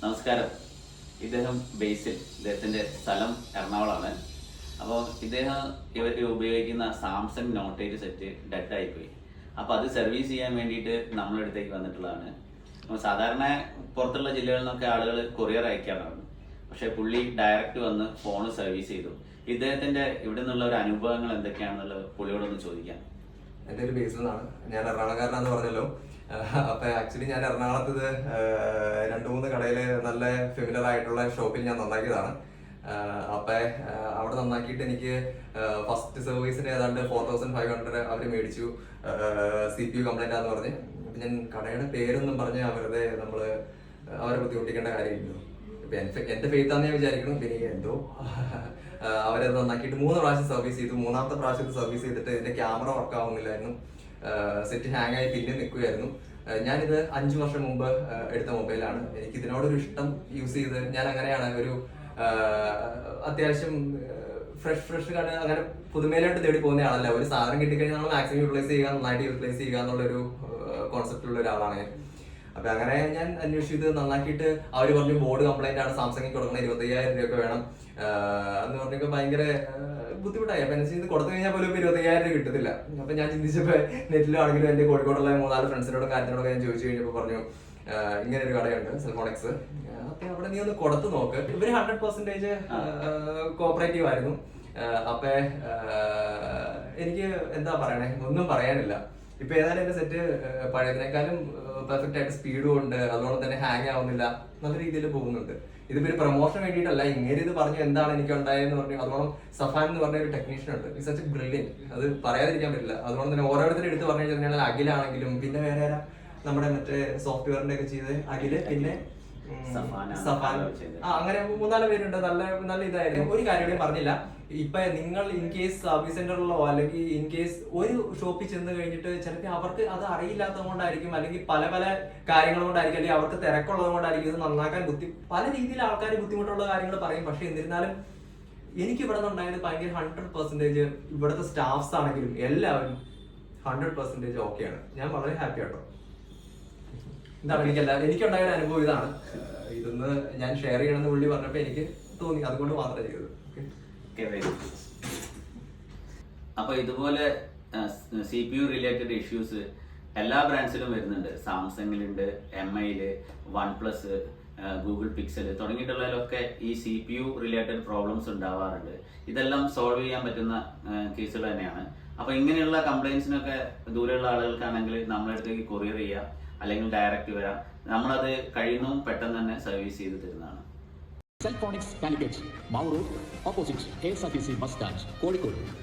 നമസ്കാരം. ഇദ്ദേഹം ബേസിൽ, ഇദ്ദേഹത്തിൻ്റെ സ്ഥലം എറണാകുളമാണ്. അപ്പോൾ ഇവർ ഉപയോഗിക്കുന്ന സാംസങ് നോട്ട് 8 സെറ്റ് ഡെഡായിപ്പോയി. അപ്പോൾ അത് സർവീസ് ചെയ്യാൻ വേണ്ടിയിട്ട് നമ്മുടെ അടുത്തേക്ക് വന്നിട്ടുള്ളതാണ്. അപ്പോൾ സാധാരണ പുറത്തുള്ള ജില്ലകളിൽ നിന്നൊക്കെ ആളുകൾ കൊറിയർ അയക്കാറാണ്. പക്ഷേ പുള്ളി ഡയറക്റ്റ് വന്ന് ഫോൺ സർവീസ് ചെയ്തു. ഇദ്ദേഹത്തിൻ്റെ ഇവിടെ നിന്നുള്ള ഒരു അനുഭവങ്ങൾ എന്തൊക്കെയാണെന്നുള്ളത് പുള്ളിയോടൊന്ന് ചോദിക്കാം. എൻ്റെ ഒരു ബേസിൽ നിന്നാണ്. ഞാൻ എറണാകുളക്കാരനാന്ന് പറഞ്ഞല്ലോ. അപ്പൊ ആക്ച്വലി ഞാൻ എറണാകുളത്ത് 2-3 കടയിൽ നല്ല ഫെമിലർ ആയിട്ടുള്ള ഷോപ്പിൽ ഞാൻ നന്നാക്കിയതാണ്. അപ്പൊ അവിടെ നന്നാക്കിയിട്ട് എനിക്ക് ഫസ്റ്റ് സർവീസിന് ഏതാണ്ട് 4500 അവർ മേടിച്ചു. CPU കംപ്ലൈന്റ് ആണെന്ന് പറഞ്ഞ്. അപ്പൊ ഞാൻ കടയുടെ പേരൊന്നും പറഞ്ഞ് വെറുതെ അവരെ ബുദ്ധിമുട്ടിക്കേണ്ട കാര്യമില്ല. ഇപ്പൊ എന്റെ ഫെയ്ത്താന്ന് ഞാൻ വിചാരിക്കണം. പിന്നെ എന്തോ അവരത് നന്നാക്കിയിട്ട് 3 പ്രാവശ്യം സർവീസ് ചെയ്തു. 3ാമത്തെ പ്രാവശ്യത്തെ സർവീസ് ചെയ്തിട്ട് എന്റെ ക്യാമറ വർക്ക് ആവുന്നില്ലായിരുന്നു. സെറ്റ് ഹാങ് ആയി പിന്നെ നിൽക്കുകയായിരുന്നു. ഞാനിത് 5 വർഷം മുമ്പ് എടുത്ത മൊബൈലാണ്. എനിക്ക് ഇതിനോടൊരു ഇഷ്ടം യൂസ് ചെയ്ത് ഞാൻ അങ്ങനെയാണ് ഒരു അത്യാവശ്യം ഫ്രഷ് അങ്ങനെ പുതുമയിലോട്ട് തേടി പോകുന്ന ആളല്ല. ഒരു സാധനം കിട്ടിക്കഴിഞ്ഞാൽ നമ്മൾ മാക്സിമം യൂട്ടിലൈസ് ചെയ്യുക, നന്നായിട്ട് യൂട്ടിലൈസ് ചെയ്യുക എന്നുള്ളൊരു കോൺസെപ്റ്റുള്ള ഒരാളാണ് ഞാൻ. അപ്പൊ അങ്ങനെ ഞാൻ അന്വേഷിച്ചത് നന്നാക്കിയിട്ട് അവർ പറഞ്ഞു ബോർഡ് കംപ്ലൈന്റ് ആണ്, സാംസങ്ങിൽ കൊടുക്കണം, 25,000 രൂപയൊക്കെ വേണം എന്ന് പറഞ്ഞപ്പോൾ ഭയങ്കര ബുദ്ധിമുട്ടായി. അപ്പൊ ഇത് കൊടുത്തു കഴിഞ്ഞാൽ പോലും 25,000 രൂപ കിട്ടത്തില്ല. അപ്പൊ ഞാൻ ചിന്തിച്ചപ്പോ നെറ്റിലാണെങ്കിലും എന്റെ കോഴിക്കോടുള്ള 3-4 ഫ്രണ്ട്സിനോടും കാര്യത്തിനോടൊക്കെ ഞാൻ ചോദിച്ചു കഴിഞ്ഞപ്പോൾ പറഞ്ഞു ഇങ്ങനെ ഒരു കടയുണ്ട് സെൽഫോണിക്സ്, അപ്പൊ അവിടെ നീ ഒന്ന് കൊടുത്തു നോക്ക്. ഇവര് 100% കോപ്പറേറ്റീവ് ആയിരുന്നു. അപ്പൊ എനിക്ക് എന്താ പറയണേ, ഒന്നും പറയാനില്ല. ഇപ്പൊ ഏതായാലും എന്റെ സെറ്റ് പഴയതിനേക്കാളും പെർഫെക്റ്റ് ആയിട്ട് സ്പീഡും ഉണ്ട്. അതുകൊണ്ട് തന്നെ ഹാങ് ആവുന്നില്ല, നല്ല രീതിയിൽ പോകുന്നുണ്ട്. ഇതിപ്പോ ഒരു പ്രൊമോഷൻ വേണ്ടിയിട്ടല്ല, ഇങ്ങനെ ഇത് പറഞ്ഞു എന്താണ് എനിക്ക് ഉണ്ടായെന്ന് പറഞ്ഞു. അതുകൊണ്ട് സഫാൻ എന്ന് പറഞ്ഞ ഒരു ടെക്നീഷ്യൻ ഉണ്ട്, ഇറ്റ്സ് സച്ച് ബ്രില്യന്റ്, അത് പറയാതിരിക്കാൻ പറ്റില്ല. അതുകൊണ്ട് തന്നെ ഓരോരുത്തരും എടുത്ത് പറഞ്ഞു കഴിഞ്ഞാൽ അഖിലാണെങ്കിലും പിന്നെ വേറെ നമ്മുടെ മറ്റേ സോഫ്റ്റ്വെയറിന്റെ ഒക്കെ ചെയ്ത് അഖില്, പിന്നെ സഫാൻ, അങ്ങനെ 3-4 പേരുണ്ട്. നല്ല ഇതായിരുന്നു. ഒരു കാര്യം പറഞ്ഞില്ല. ഇപ്പൊ നിങ്ങൾ ഇൻ കേസ് സർവീസ് സെന്ററിലോ അല്ലെങ്കിൽ ഇൻ കേസ് ഒരു ഷോപ്പിൽ ചെന്ന് കഴിഞ്ഞിട്ട് ചിലപ്പോൾ അവർക്ക് അത് അറിയില്ലാത്തത് കൊണ്ടായിരിക്കും, അല്ലെങ്കിൽ പല കാര്യങ്ങൾ കൊണ്ടായിരിക്കും, അല്ലെങ്കിൽ അവർക്ക് തിരക്കുള്ളത് കൊണ്ടായിരിക്കും ഇത് നന്നാക്കാൻ പല രീതിയിൽ ആൾക്കാർ ബുദ്ധിമുട്ടുള്ള കാര്യങ്ങൾ പറയും. പക്ഷെ എന്നിരുന്നാലും എനിക്ക് ഇവിടെ നിന്നുണ്ടായത് ഭയങ്കര 100% ഇവിടുത്തെ സ്റ്റാഫ്സ് ആണെങ്കിലും എല്ലാവരും 100% ഓക്കെയാണ്. ഞാൻ വളരെ ഹാപ്പി ആട്ടോ. എന്താണ് എനിക്കുണ്ടായ ഒരു അനുഭവം ഇതാണ്. ഇതൊന്ന് ഞാൻ ഷെയർ ചെയ്യണമെന്ന് പുള്ളി പറഞ്ഞപ്പോ എനിക്ക് തോന്നി, അതുകൊണ്ട് മാത്രമേ ചെയ്തത്. അപ്പൊ ഇതുപോലെ CPU റിലേറ്റഡ് ഇഷ്യൂസ് എല്ലാ ബ്രാൻഡ്സിലും വരുന്നുണ്ട്. സാംസങ്ങിലുണ്ട്, MIയില്, OnePlus, ഗൂഗിൾ പിക്സൽ തുടങ്ങിയിട്ടുള്ളതിലൊക്കെ ഈ CPU റിലേറ്റഡ് പ്രോബ്ലംസ് ഉണ്ടാവാറുണ്ട്. ഇതെല്ലാം സോൾവ് ചെയ്യാൻ പറ്റുന്ന കേസുകൾ തന്നെയാണ്. അപ്പൊ ഇങ്ങനെയുള്ള കംപ്ലൈൻസിനൊക്കെ ദൂരെയുള്ള ആളുകൾക്കാണെങ്കിൽ നമ്മുടെ അടുത്തേക്ക് കൊറിയർ ചെയ്യുക, അല്ലെങ്കിൽ ഡയറക്റ്റ് വരാം. നമ്മളത് കഴിയുന്നതും പെട്ടെന്ന് തന്നെ സർവീസ് ചെയ്ത് തരുന്നതാണ്. Cellphonix Calicut, Mauru, opposite KSRTC bus stand, Calicut.